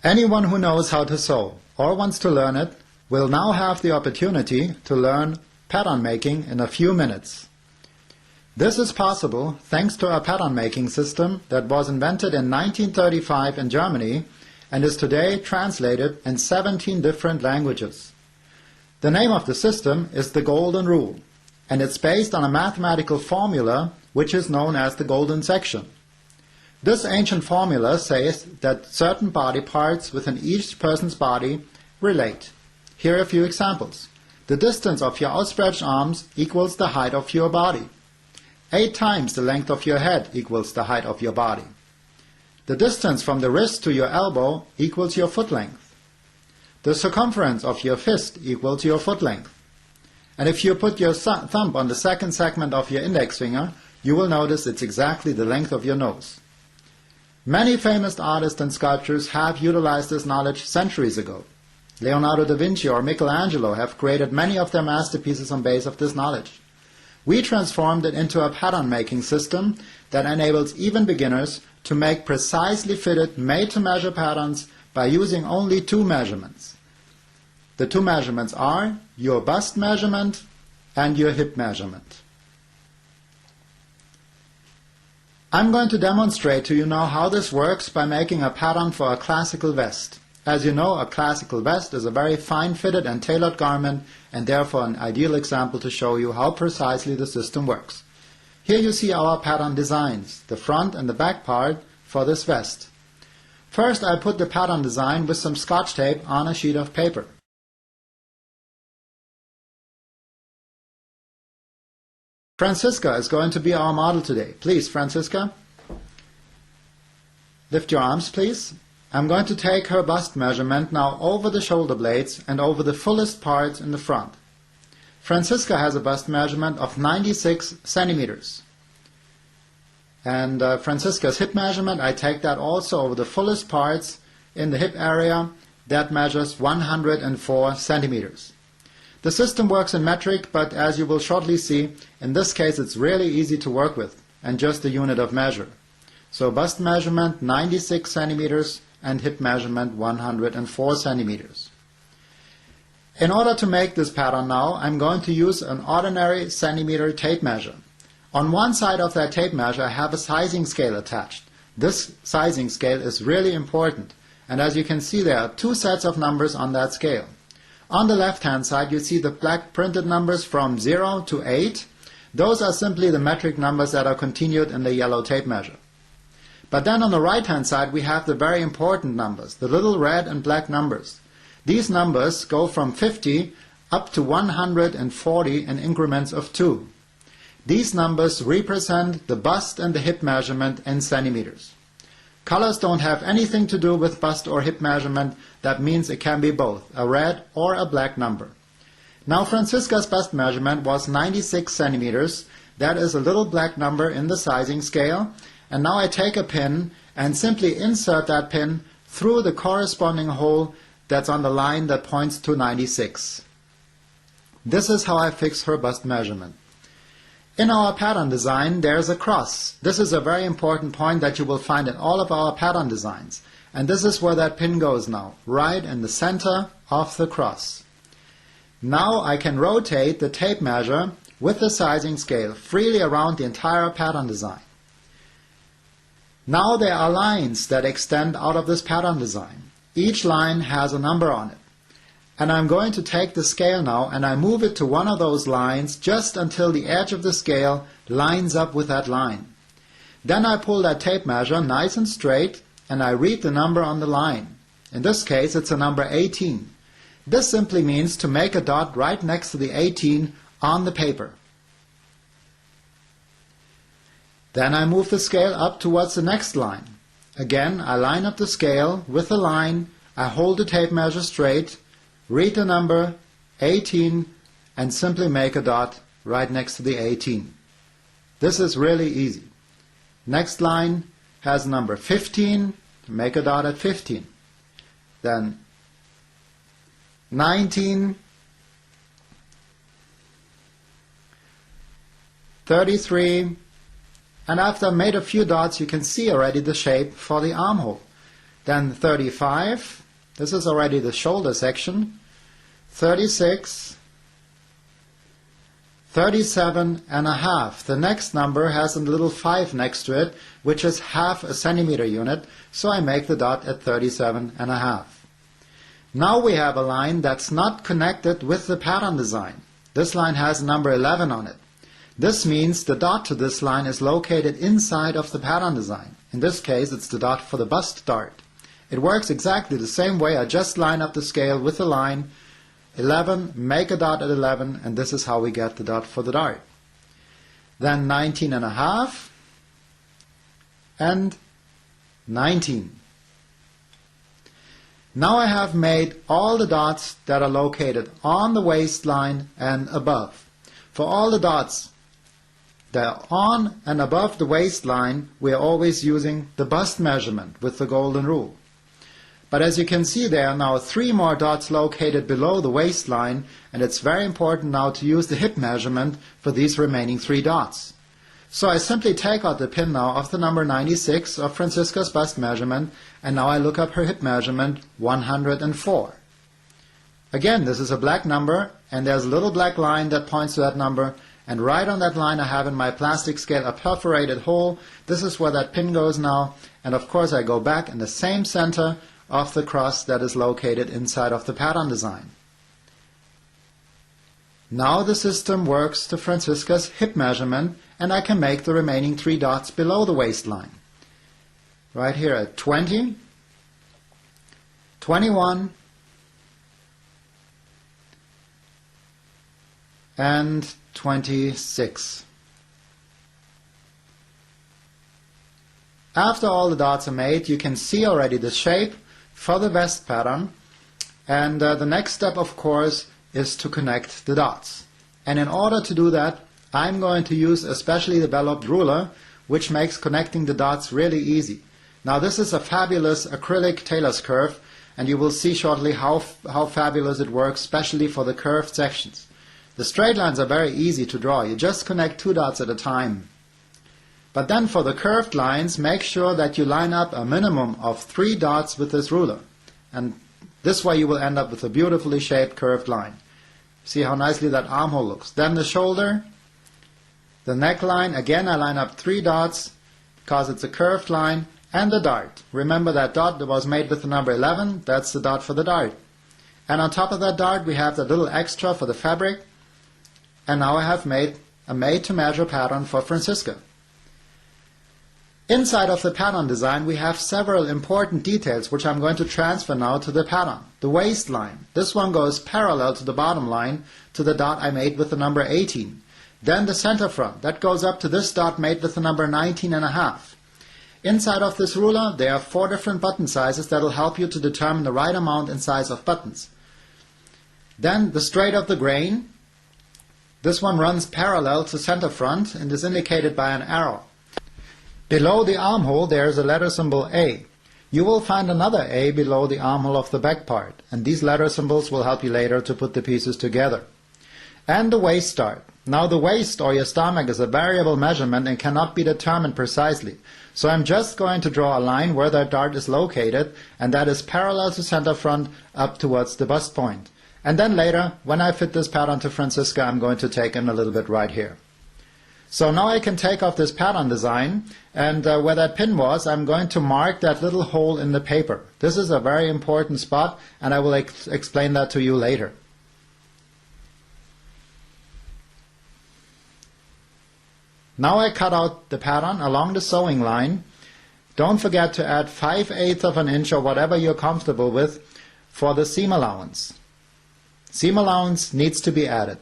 Anyone who knows how to sew or wants to learn it will now have the opportunity to learn pattern making in a few minutes. This is possible thanks to a pattern making system that was invented in 1935 in Germany and is today translated in 17 different languages. The name of the system is the Golden Rule, and it's based on a mathematical formula which is known as the golden section. This ancient formula says that certain body parts within each person's body relate. Here are a few examples. The distance of your outstretched arms equals the height of your body. 8 times the length of your head equals the height of your body. The distance from the wrist to your elbow equals your foot length. The circumference of your fist equals your foot length. And if you put your thumb on the second segment of your index finger, you will notice it's exactly the length of your nose. Many famous artists and sculptors have utilized this knowledge centuries ago. Leonardo da Vinci or Michelangelo have created many of their masterpieces on base of this knowledge. We transformed it into a pattern-making system that enables even beginners to make precisely fitted, made-to-measure patterns by using only 2 measurements. The 2 measurements are your bust measurement and your hip measurement. I'm going to demonstrate to you now how this works by making a pattern for a classical vest. As you know, a classical vest is a very fine-fitted and tailored garment and therefore an ideal example to show you how precisely the system works. Here you see our pattern designs, the front and the back part for this vest. First I put the pattern design with some scotch tape on a sheet of paper. Francisca is going to be our model today. Please, Francisca, lift your arms, please. I'm going to take her bust measurement now over the shoulder blades and over the fullest parts in the front. Francisca has a bust measurement of 96 centimeters. And Francisca's hip measurement, I take that also over the fullest parts in the hip area. That measures 104 centimeters. The system works in metric, but as you will shortly see, in this case it's really easy to work with and just a unit of measure. So bust measurement 96 centimeters and hip measurement 104 centimeters. In order to make this pattern now, I'm going to use an ordinary centimeter tape measure. On one side of that tape measure I have a sizing scale attached. This sizing scale is really important, and as you can see there are 2 sets of numbers on that scale. On the left-hand side you see the black printed numbers from 0 to 8. Those are simply the metric numbers that are continued in the yellow tape measure. But then on the right-hand side we have the very important numbers, the little red and black numbers. These numbers go from 50 up to 140 in increments of 2. These numbers represent the bust and the hip measurement in centimeters. Colors don't have anything to do with bust or hip measurement. That means it can be both, a red or a black number. Now Francisca's bust measurement was 96 centimeters. That is a little black number in the sizing scale. And now I take a pin and simply insert that pin through the corresponding hole that's on the line that points to 96. This is how I fix her bust measurement. In our pattern design there is a cross. This is a very important point that you will find in all of our pattern designs. And this is where that pin goes now, right in the center of the cross. Now I can rotate the tape measure with the sizing scale freely around the entire pattern design. Now there are lines that extend out of this pattern design. Each line has a number on it. And I'm going to take the scale now and I move it to one of those lines just until the edge of the scale lines up with that line. Then I pull that tape measure nice and straight and I read the number on the line. In this case it's a number 18. This simply means to make a dot right next to the 18 on the paper. Then I move the scale up towards the next line. Again I line up the scale with the line, I hold the tape measure straight, read the number 18 and simply make a dot right next to the 18. This is really easy. Next line has number 15, make a dot at 15. Then 19, 33, and after I've made a few dots you can see already the shape for the armhole. then 35, this is already the shoulder section, 36, 37.5. The next number has a little 5 next to it, which is half a centimeter unit, so I make the dot at 37.5. Now we have a line that's not connected with the pattern design. This line has number 11 on it. This means the dot to this line is located inside of the pattern design. In this case, it's the dot for the bust dart. It works exactly the same way. I just line up the scale with the line 11, make a dot at 11, and this is how we get the dot for the dart. Then 19.5 and 19. Now I have made all the dots that are located on the waistline and above. For all the dots that are on and above the waistline, we are always using the bust measurement with the golden rule. But as you can see, there are now 3 more dots located below the waistline, and it's very important now to use the hip measurement for these remaining 3 dots. So I simply take out the pin now of the number 96 of Franziska's bust measurement, and now I look up her hip measurement, 104. Again, this is a black number, and there's a little black line that points to that number, and right on that line I have in my plastic scale a perforated hole. This is where that pin goes now, and of course I go back in the same center of the cross that is located inside of the pattern design. Now the system works to Franziska's hip measurement, and I can make the remaining 3 dots below the waistline. Right here at 20, 21, and 26. After all the dots are made, you can see already the shape for the vest pattern, and the next step, of course, is to connect the dots. And in order to do that, I'm going to use a specially developed ruler, which makes connecting the dots really easy. Now this is a fabulous acrylic tailor's curve, and you will see shortly how fabulous it works, especially for the curved sections. The straight lines are very easy to draw. You just connect 2 dots at a time. But then for the curved lines, make sure that you line up a minimum of 3 dots with this ruler. And this way you will end up with a beautifully shaped curved line. See how nicely that armhole looks. Then the shoulder, the neckline, again I line up 3 dots because it's a curved line, and the dart. Remember that dot that was made with the number 11, that's the dot for the dart. And on top of that dart we have that little extra for the fabric, and now I have made a made-to-measure pattern for Franziska. Inside of the pattern design we have several important details which I'm going to transfer now to the pattern. The waistline. This one goes parallel to the bottom line to the dot I made with the number 18. Then the center front. That goes up to this dot made with the number 19.5. Inside of this ruler there are 4 different button sizes that will help you to determine the right amount and size of buttons. Then the straight of the grain. This one runs parallel to center front and is indicated by an arrow. Below the armhole there is a letter symbol A. You will find another A below the armhole of the back part, and these letter symbols will help you later to put the pieces together. And the waist dart. Now the waist or your stomach is a variable measurement and cannot be determined precisely. So I'm just going to draw a line where that dart is located, and that is parallel to center front up towards the bust point. And then later, when I fit this pattern to Franziska, I'm going to take in a little bit right here. So now I can take off this pattern design, and where that pin was, I'm going to mark that little hole in the paper. This is a very important spot, and I will explain that to you later. Now I cut out the pattern along the sewing line. Don't forget to add 5/8 of an inch or whatever you're comfortable with for the seam allowance. Seam allowance needs to be added.